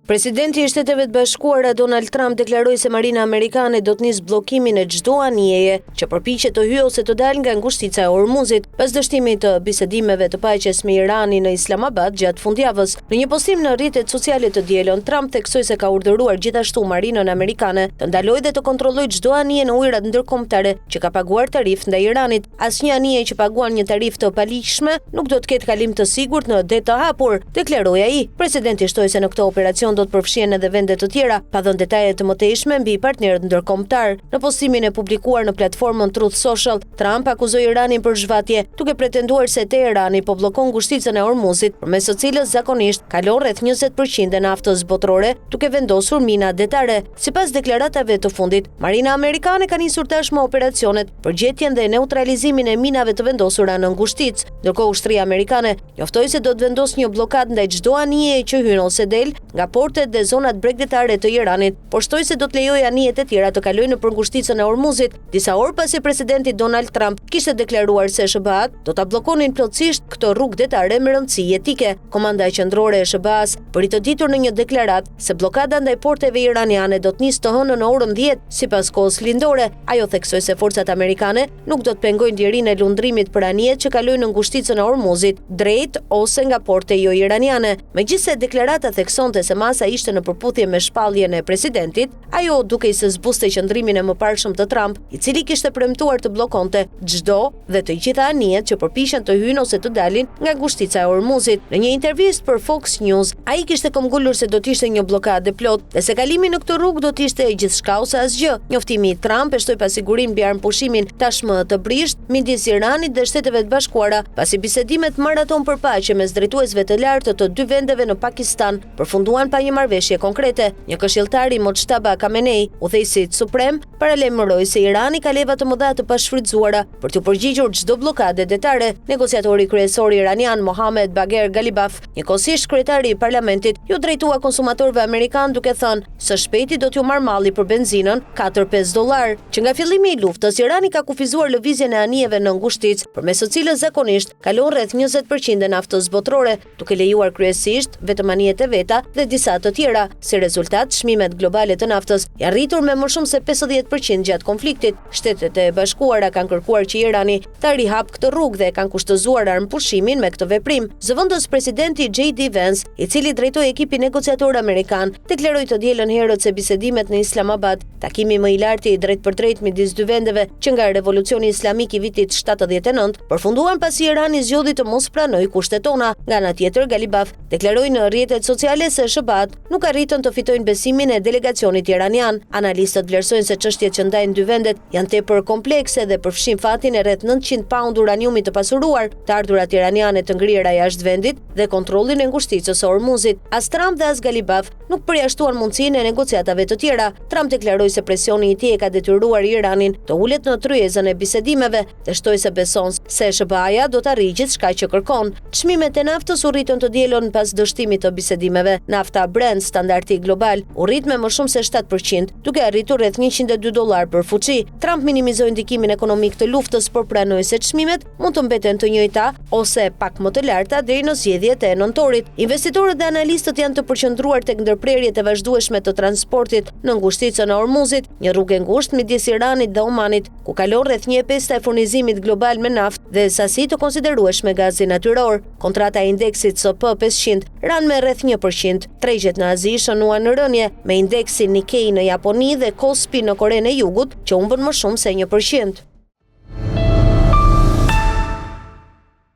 Presidenti i Shteteve të Bashkuara Donald Trump deklaroi se Marina Amerikane do të nisë bllokimin e çdo anijeje që përpiqet të hyjë ose të dalë nga ngushtica e Hormuzit pas dështimit të bisedimeve të paqes me Iranin në Islamabad gjatë fundjavës. Në një postim në rrjetet sociale të dielën, Trump theksoi se ka urdhëruar gjithashtu Marinën Amerikane të ndalojë dhe të kontrollojë çdo anije në ujërat ndërkombëtare që ka paguar tarif ndaj Iranit. Asnjë anije që paguan një tarif të paligjshme nuk do të ketë kalim të sigurt në det të hapur, deklaroi ai. Presidenti shtoi se në këtë operacion do të përfshihen edhe vende të tjera, pa dhënë detaje të mëtejshme mbi partnerët ndërkombëtar. Në postimin e publikuar në platformën Truth Social, Trump akuzoi Iranin për zhvatje, duke pretenduar se Teherani po bllokon ngushticën e Hormuzit, përmes së cilës zakonisht kalon rreth 20% e naftës botërore, duke vendosur mina detare. Sipas deklaratave të fundit, Marina Amerikane ka nisur tashmë operacionet për gjetjen dhe neutralizimin e minave të vendosura në ngushticë. Ndërkohë ushtria amerikane njoftoi se do të vendosë një blokadë ndaj çdo anije që hyn ose del nga portet dhe zonat bregdetare të Iranit, por shtoi se do të lejojë anijet e tjera të kalojnë nëpër ngushticën e Hormuzit, disa orë pasi presidenti Donald Trump kishte deklaruar se SBA-t do ta bllokonin plotësisht këto rrugë detare me rëndësi jetike. Komanda qendrore e SBA-s bëri të ditur në një deklaratë se bllokada ndaj porteve iraniane do të nisë të hënën në orën 10 sipas kohës lindore. Ajo theksoi se forcat amerikane nuk do të pengojnë lirinë e lundrimit për anijet që kalojnë në ngushticën e Hormuzit drejt ose nga porte jo iraniane. Megjithëse deklarata theksonte se masa ishte në përputhje me shpalljen e presidentit, ajo dukej se zbuste qëndrimin e mëparshëm të Trump, i cili kishte premtuar të bllokonte çdo dhe të gjitha anijet që përpiqen të hyjnë ose të dalin nga ngushtica e Hormuzit. Në një intervistë për Fox News, ai kishte këmbgulur se do të ishte një bllokadë plot dhe se kalimi në këtë rrugë do të ishte gjithçka ose asgjë. Njoftimi i Trump e shtoi pasigurinë mbi armëpushimin tashmë të brisht midis Iranit dhe Shteteve të Bashkuara, pasi bisedimet maraton për paqe mes drejtuesve të lartë të dy vendeve në Pakistan përfunduan pa një marrëveshje konkrete. Një këshilltar i Mojtaba Khamenei, udhëheqësit suprem, paralajmëroi se Irani ka leva të mëdha të pashfrytzuara për të përgjigjur çdo bllokade detare. Negociatori kryesor iranian Mohammed Bagher Ghalibaf, njëkohësisht kryetari i parlamentit, ju drejtua konsumatorëve amerikan duke thënë së shpejti do t'ju marr malli për benzinën $4-5, që nga fillimi i luftës Irani ka kufizuar lëvizjen e anijeve në ngushticë, përmes së cilës zakonisht kalon rreth 20% e naftës botërore, duke lejuar kryesisht vetëm anijet e veta dhe disa të tjera. Si rezultat, çmimet globale të naftës janë rritur me më shumë se 50% gjatë konfliktit. Shtetet e Bashkuara kanë kërkuar që Irani ta rihap këtë rrugë dhe kanë kushtëzuar armëpushimin me këtë veprim. Zëvendës presidenti J.D. Vance, i cili drejtoi ekipin negociator amerikan, deklaroi të dielën herët se bisedimet në Islamabad, takimi më i lartë i drejt për drejt midis dy vendeve që nga revolucioni islamik i vitit 79, përfunduan pasi Irani zgjodhi të mos pranojë kushtet tona. Nga ana tjetër, Ghalibaf deklaroi në rrjetet sociale se SBA-t nuk arritën të fitojnë besimin e delegacionit iranian. Analistët vlerësojnë se çështjet që ndajnë dy vendet janë tepër komplekse dhe përfshin fatin e rreth 900 pound uraniumi të pasuruar, të ardhurat iraniane të ngrira jashtë vendit dhe kontrollin e ngushticës së Hormuzit. As Trump dhe as Ghalibaf nuk përjashtuan mundësinë e negociatave të tjera. Trump deklaroi se presioni i tij e ka detyruar Iranin të ulet në tryezën e bisedimeve dhe shtoi se beson se SBA-ja do të arrijë gjithçka që kërkon. Çmimet e naftës u rritën të dielën pas dështimit të bisedimeve. Nafta Brent, standardi global, u rrit me më shumë se 7%, duke arritur rreth $102 për fuqi. Trump minimizoi ndikimin ekonomik të luftës, por pranoi se çmimet mund të mbeten të njëjta ose pak më të larta deri në zgjedhjet e nëntorit. Investitorët dhe analistët janë të përqendruar tek ndërprerjet e vazhdueshme të transportit në ngushticën e Hormuzit, një rrugë e ngushtë midis Iranit dhe Omanit, ku kalon rreth 1/5 e furnizimit global me naftë dhe sasi të konsiderueshme gazi natyror. Kontrata e indeksit SP500 ran me rreth 1%. Tregjet në Azi shënuan në rënje, me indeksin Nikkei në Japoni dhe Kospi në Korenë e Jugut që humbën më shumë se 1%.